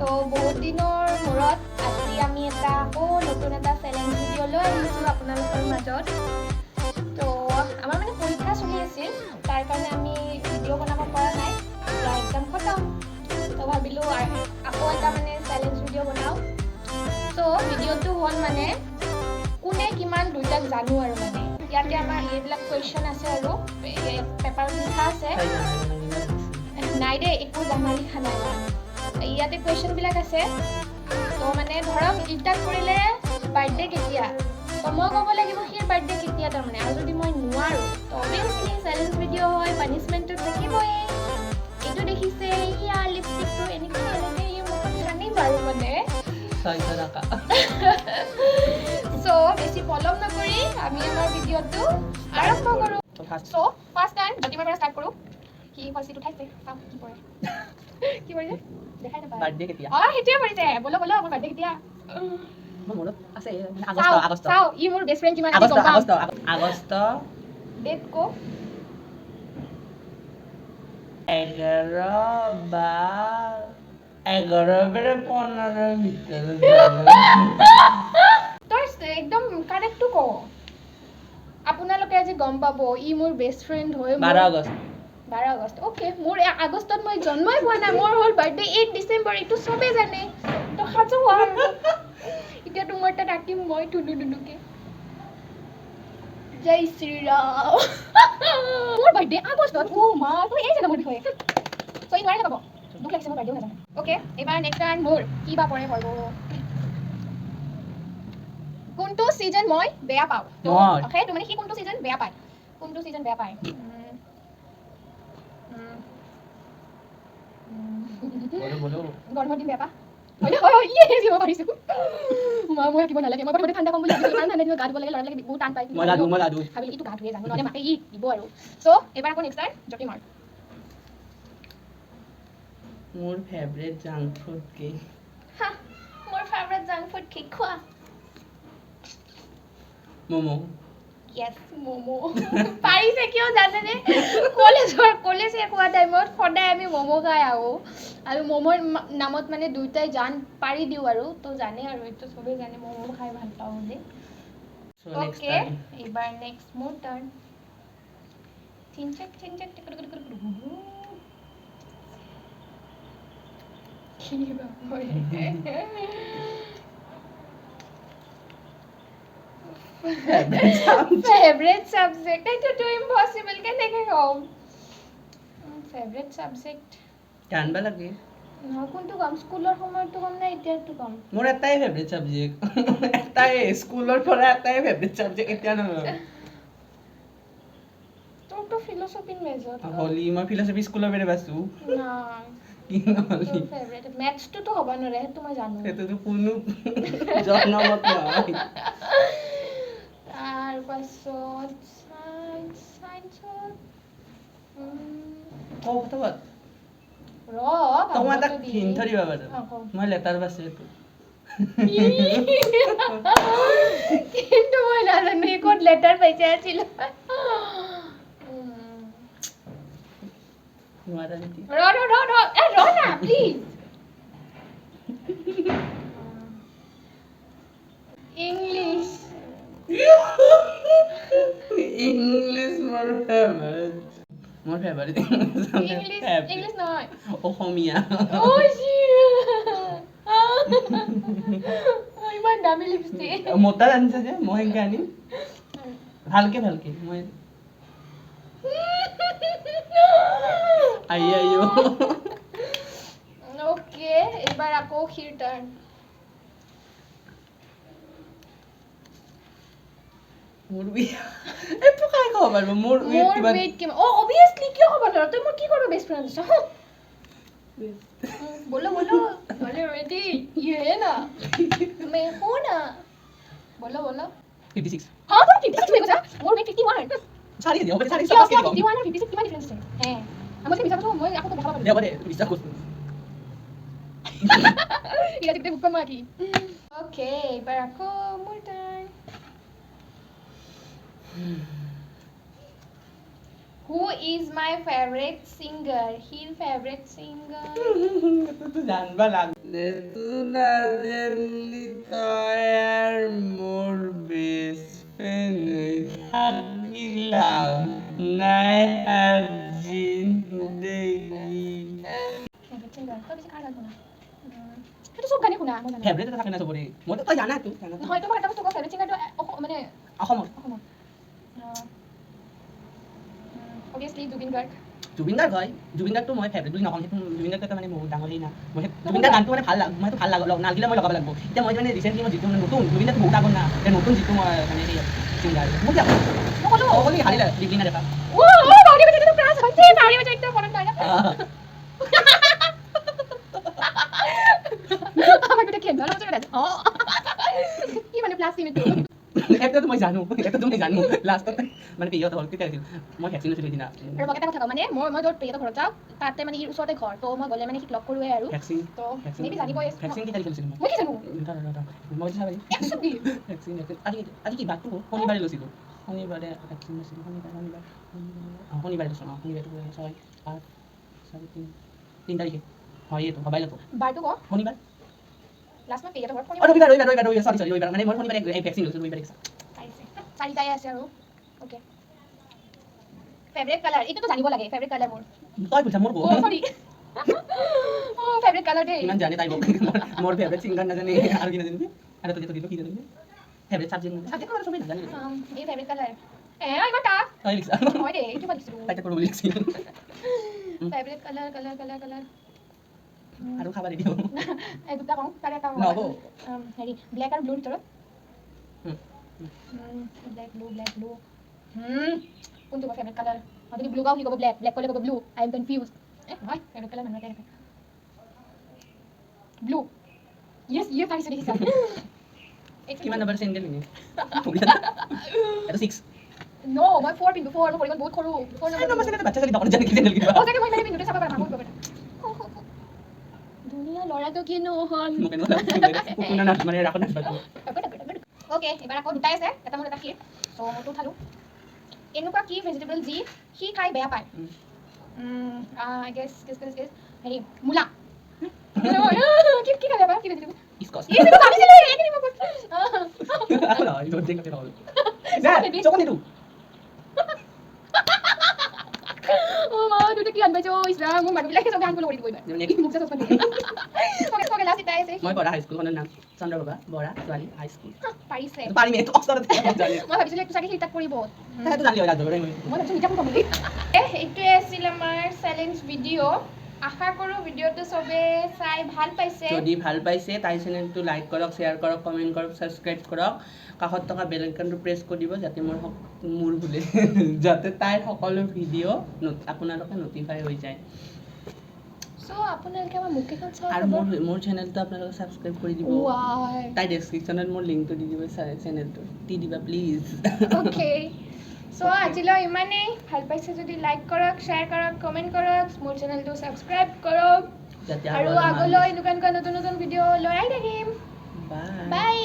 বহুত দিনৰ মূৰত আজি আমি এটা নতুন এটা চেলেঞ্জ ভিডিঅ' লৈ আহিছোঁ আপোনালোকৰ মাজত। তো আমাৰ মানে পৰীক্ষা চলি আছিল, তাৰ কাৰণে আমি ভিডিঅ' বনাব পৰা নাই, এতিয়া একদম খতম। তো ভাবিলোঁ আকৌ এটা মানে চেলেঞ্জ ভিডিঅ' বনাওঁ। তো ভিডিঅ'টো হ'ল মানে কোনে কিমান দুইটাক জানো আৰু মানে ইয়াতে আমাৰ এইবিলাক কুৱেশ্যন আছে আৰু পেপাৰত লিখা আছে। নাই দেই, একো জানা লিখা নাই। ইয়াতে কুৱেশ্যনবিলাক আছে। তো মানে ধৰক ইণ্টাৰ্ট কৰিলে বাৰ্থডে কেতিয়া, তো মই ক'ব লাগিব সিৰ বাৰ্থডে কেতিয়া তাৰমানে। আৰু যদি মই নোৱাৰোঁ তো অভিয়াছলি চেলেঞ্জ ভিডিঅ' হয়, পানিছমেণ্টটো থাকিবই। এইটো দেখিছে ইয়াৰ লিপষ্টিকটো এনেকৈ ই মোক জানিম বাৰু মানে। চ' বেছি পলম নকৰি আমি আমাৰ ভিডিঅ'টো আৰম্ভ কৰোঁ। চ' ফাৰ্ষ্ট টাইম জ্যোতিমাৰ পৰা ষ্টাৰ্ট কৰোঁ। কি ফাৰ্ষ্ট উঠাইছে, চাওঁ কি কৰে। কি কৰিছে দেখাই নাপায়। বাৰ্থডে কেতিয়া? সেইটোৱে কৰিছে। বলো মোৰ বাৰ্থডে কেতিয়া? মোৰ আছে আগষ্ট। চাও ই মোৰ বেষ্ট ফ্ৰেণ্ড কিমান আছে গম পাম। আগষ্ট ডেট কো 11 বা 15 ভিতৰত। তই একদম কাৰেক্টটো ক। আপোনালোকে আজি গম পাব ই মোৰ বেষ্ট ফ্ৰেণ্ড হয়। 12 আগষ্ট। 12 আগষ্ট। অ'কে, মোৰ আগষ্টত মই জন্মই হোৱা নাই। মোৰ হ'ল বাৰ্থডে 8 ডিচেম্বৰ। এইটো চবেই জানে। তো সাজু হোৱা এতিয়া তোমাৰ তাত আঁকিম মই ধুনুকে। জয় শ্ৰীৰাম। মোৰ বাৰ্থডে আগষ্টত। মা তই এই জানা মোৰ বিষয়ে। তই নোৱাৰে ক'ব। দুখ লাগিছে, মোৰ বাৰ্থডেও নাজানে। অ'কে, এবাৰ নেক্সট টাইম মোৰ কি বা পৰে কৰিব। কোনটো সিজন মই বেয়া পাওঁ? অ'কে, তো মানে সি কোনটো সিজন বেয়া পায়? কোনটো সিজন বেয়া পায়? গৰমৰ দিন বেয়া পা? হয় ইয়ে দিব পাৰিছো। মই দিব নালাগে। মই প্ৰথমতে ঠাণ্ডা কম বুলি ভাবিছিলোঁ, কাৰণ ঠাণ্ডা দিনত গা ধুব লাগে, ল'ৰাবিলাকে বহুত টান পায়। মই গা ধুম ভাবিলোঁ ইটো গা ধুয়ে জানো, নহ'লে মাকে ই দিব আৰু। চ' এবাৰ আকৌ নেক্সট টাইম জ্যোতিমাৰ। মোৰ ফেভৰেট জাংক ফুড কি? মোৰ ফেভৰেট জাংক ফুড কি খোৱা? ম'ম'। য়েছ, ম'ম'। পাৰিছে কিয় জানেনে? কলেজ শেষ হোৱা টাইমত সদায় আমি ম'ম' খাই আহোঁ। আৰু ম'ম'ৰ নামত মানে দুইটাই জান পাৰি দিওঁ আৰু। তো জানে আৰু এইটো চবেই জানে ম'ম' খাই ভাল পাওঁ বুলি। অ'কে, এইবাৰ নেক্সট মোৰ টাৰ্ণ। ফেভৰেট সাবজেক্ট এইটোতো ইম্পসিবল, কেনেকৈ কম? ফেভৰেট সাবজেক্ট জানবা লাগে। কোনটো কম? স্কুলৰ সময়তো কম নে এতিয়াতো কম? মোৰ এটাই ফেভৰেট সাবজেক্ট। এটাই স্কুলৰ পৰা এটাই ফেভৰেট সাবজেক্ট, এতিয়া নহয়। তোৰতো ফিল'চফিৰ মেজৰ। হলি মই ফিল'চফি স্কুলৰ পৰা পাইছোঁ। নাই। কি নহলি? ফেভৰেট মেথছটোতো হ'ব নোৱাৰে, সেইটো মই জানো। সেইটোতো কোনো জন্মত নহয়। তাৰপাছত চাইন্সত ক'ত তই মই এটা হিণ্ট দিব পাৰোঁ। মই লেটাৰ পাইছোঁ এইটো। কিন্তু মই নাজানো ক'ত লেটাৰ পাইছে আছিল। নোৱাৰা নেকি? ৰ না প্লিজ। ইংলিছ। ইংলিছ মোৰ ফেভাৰিট। মোৰ ফেভাৰিট ইংলিছ নহয়, অসমীয়া। ইমান দামী লিপষ্টিক। মোটা আনিছে যে মই সেনেকে আনিম। ভালকে মই আইও। ওকে, এবাৰ আকৌ খিৰ টাৰ্ণ। মোৰ এইটো কাই ক'ব পাৰিব? মোৰ ৱেইট কিমান? অবভিয়াছলি কিয় ক'ব নোৱাৰো? তই মোৰ কি কৰিব বেষ্ট ফ্ৰেণ্ড আছ? बोलो बोलो रेडी ये है ना मैं हूँ ना बोलो 56 हाँ तो 56 मेरे को था मोर में 51 सारी दियो सारी क्या सब के 51 और 56 कितना डिफरेंस है हम उसके बिचारा तो मैं आपको तो दिखा दे बड़े विसा को ये कितने बुक में की ओके पर आपको मोर turn Who is my favorite singer? His favorite singer. तो जानबा लाग এইটো নাজানিলি তই আৰু মোৰ বেষ্ট ফ্ৰেণ্ড থাকি লাভ নাই আজি জিন্দগী। ফেভাৰিট ছিংগাৰ তই বেছি কাৰ গান শুনা সেইটো চব গানে শুনা মই জানো ফেভৰেট এটা থাকে না চবৰে মইতো তই জানাতো নহয় তোমাক এটা বস্তু কওঁ ফেভাৰিট ছিংগাৰটো মানে অসমত অবভিয়াছলি জুবিন গাৰ্গ জুবিন গাৰ্গ হয় জুবিন গাৰ্গটো মই ফেভৰেট বুলি নকওঁ সেইটো জুবিন গাৰ্গটো মানে বহুত ডাঙৰ না মই জুবিন গাৰ্গ গানটো মানে ভাল মইতো ভাল নালাগিলে মই লগাব লাগিব এতিয়া মই মানে ৰিচেণ্টলি মই যিটো মানে নতুন জুবিন গাৰ্গটো বহুত আগৰ না এতিয়া নতুন যিটো মই মানে ছিংগাৰ মোক দিয়া সকলোৱে হাৰিলে দিবলিনা দেখা বাউলি বাজাইটো ক্লাছ হৈছে বাউলি বাজাইটো মনত নাই না আমার বেটা কেন ভালো চলে যাচ্ছে কি মানে প্লাস সিমেন্ট এটাতো মই জানো লাষ্টত মানে কি হ'ল কেতিয়া আছিল মই ভেকচিন লৈছিলোঁ দিনা আৰু মই এটা কথা কওঁ মানে মই য'ত পেহীহঁতৰ ঘৰত যাওঁ তাতে মানে ইৰ ওচৰতে ঘৰ তো মই গ'লে মানে সিক লগ কৰোৱে আৰু ভেকচিন তো মেবি জানিবই ভেকচিন কি তাৰিখ লৈছিলোঁ মই কি জানো মই চাব একচুৱেলি ভেকচিন আজি কি বাৰটো শনিবাৰে লৈছিলোঁ শনিবাৰে ভেকচিন লৈছিলোঁ শনিবাৰে লৈছোঁ শনিবাৰটো 6 8 3 তাৰিখে হয় এইটো মোবাইলতো বাৰটো ক শনিবাৰ লাষ্ট মই পেহীহঁতৰ ঘৰত ৰবিবাৰ সৰি ৰবিবাৰ মানে মই শনিবাৰে ভেকচিন লৈছিলোঁ ৰবিবাৰে চাৰিটাই আছে আৰু ওকে ফেভৰেট কালাৰ এইটো তো জানিব লাগে ফেভৰেট কালাৰ মোৰ তই বুঝা মোৰ ও সৰি ফেভৰেট কালাৰ দেই ইমান জানে তাই মোৰ ফেভৰেট সিঙ্গার নাজানে আর কি নাজানে আর তো কি জানে ফেভরেট সাবজেক্ট সাবজেক্ট কোন সবই জানে এই ফেভরেট কালার ইমান কা তাই লিখছ হয় দে এইটো পাইছো তাইতে করব লিখছি ফেভরেট কালার আৰু খাবা দিও এই দুটা কম তাৰে এটা নহব হেৰি ব্ল্যাক আৰু ব্লুৰ ভিতৰত ব্ল্যাক ব্লু কোনটো ফেভৰেট কালাৰ মই যদি ব্লু গাও কি ক'ব ব্ল্যাক ব্ল্যাক ক'লে ক'ব ব্লু আই এম কনফিউজ নহয় ফেভৰেট কালাৰ মানুহ এটা ব্লু ইয়েস ইয়ে পাইছো দেখিছা কিমান নম্বৰ চেণ্ডেল পিনে এটা 6 নো মই 4 পিন্ধো 4 মই পৰিমাণ বহুত সৰু 4 নম্বৰ চেণ্ডেল বাচ্চা চালি দোকান জানে কি চেণ্ডেল কিবা ওকে মই মানে পিন্ধোতে চাব পাৰা মামুক কবে দুনিয়া লৰাটো কি নহল মোক এনো কোনা না মানে ৰাখো না ওকে এবাৰ আকৌ দুটাই আছে এটা মোৰ এটা কি সো মইতো উঠালো এনেকুৱা কি ভেজিটেবল যি সি খাই বেয়া পায় আই গেস হেৰি মুলা কি খাই বেয়া পায় কি ভেজিটেবল ইসকস এই তো ভাবিছিলো এইখিনি মোক না ইটো দেখতে পাবো না চকনি দু ও মা দুটো কি আনবাইছো ইসলাম মোৰ মানুহবিলাকে সব গান কৰি দিব ইবাৰ মোক যে সস্পেন্ড ওকে লাষ্ট এটা আছে মই পঢ়া হাই স্কুলখনৰ নাম চন্দ্ৰপ্ৰভা বৰা ছোৱালী হাই স্কুল পাৰিছে পাৰিম এইটো অক্সফৰ্ডত জানি মই ভাবিছিলো একটু চাগে হিতাত পৰিব সেইটো জানি হয় ৰাজবৰে মই ভাবিছো হিতাত কম বুলি এইটোৱে আছিল আমাৰ চ্যালেঞ্জ ভিডিঅ' আশা কৰো ভিডিঅ'টো সবে চাই ভাল পাইছে যদি ভাল পাইছে তাই চেনেলটো লাইক কৰক শ্বেয়াৰ কৰক কমেণ্ট কৰক ছাবস্ক্ৰাইব কৰক কাষত থকা বেল আইকনটো প্ৰেছ কৰি দিব যাতে মোৰ ভুলে যাতে তাইৰ সকলো ভিডিঅ' আপোনালোকে নটিফাই হৈ যায় সো আপোনালোকে আমাৰ মুখখন চাওক আৰু মোৰ চেনেলটো আপোনালোকে ছাবস্ক্ৰাইব কৰি দিব তাই ডেছক্ৰিপশ্যনত মোৰ লিংকটো দি দিব চেনেলটো দি দিবা প্লিজ ওকে সো আজিলৈ ইমানেই ভাল পাইছে যদি লাইক কৰক শ্বেয়াৰ কৰক কমেণ্ট কৰক মোৰ চেনেলটো ছাবস্ক্ৰাইব কৰক যাতে আৰু আগলৈ এনেকুৱা নতুন ভিডিঅ' লৈ আহি থাকিম বাই বাই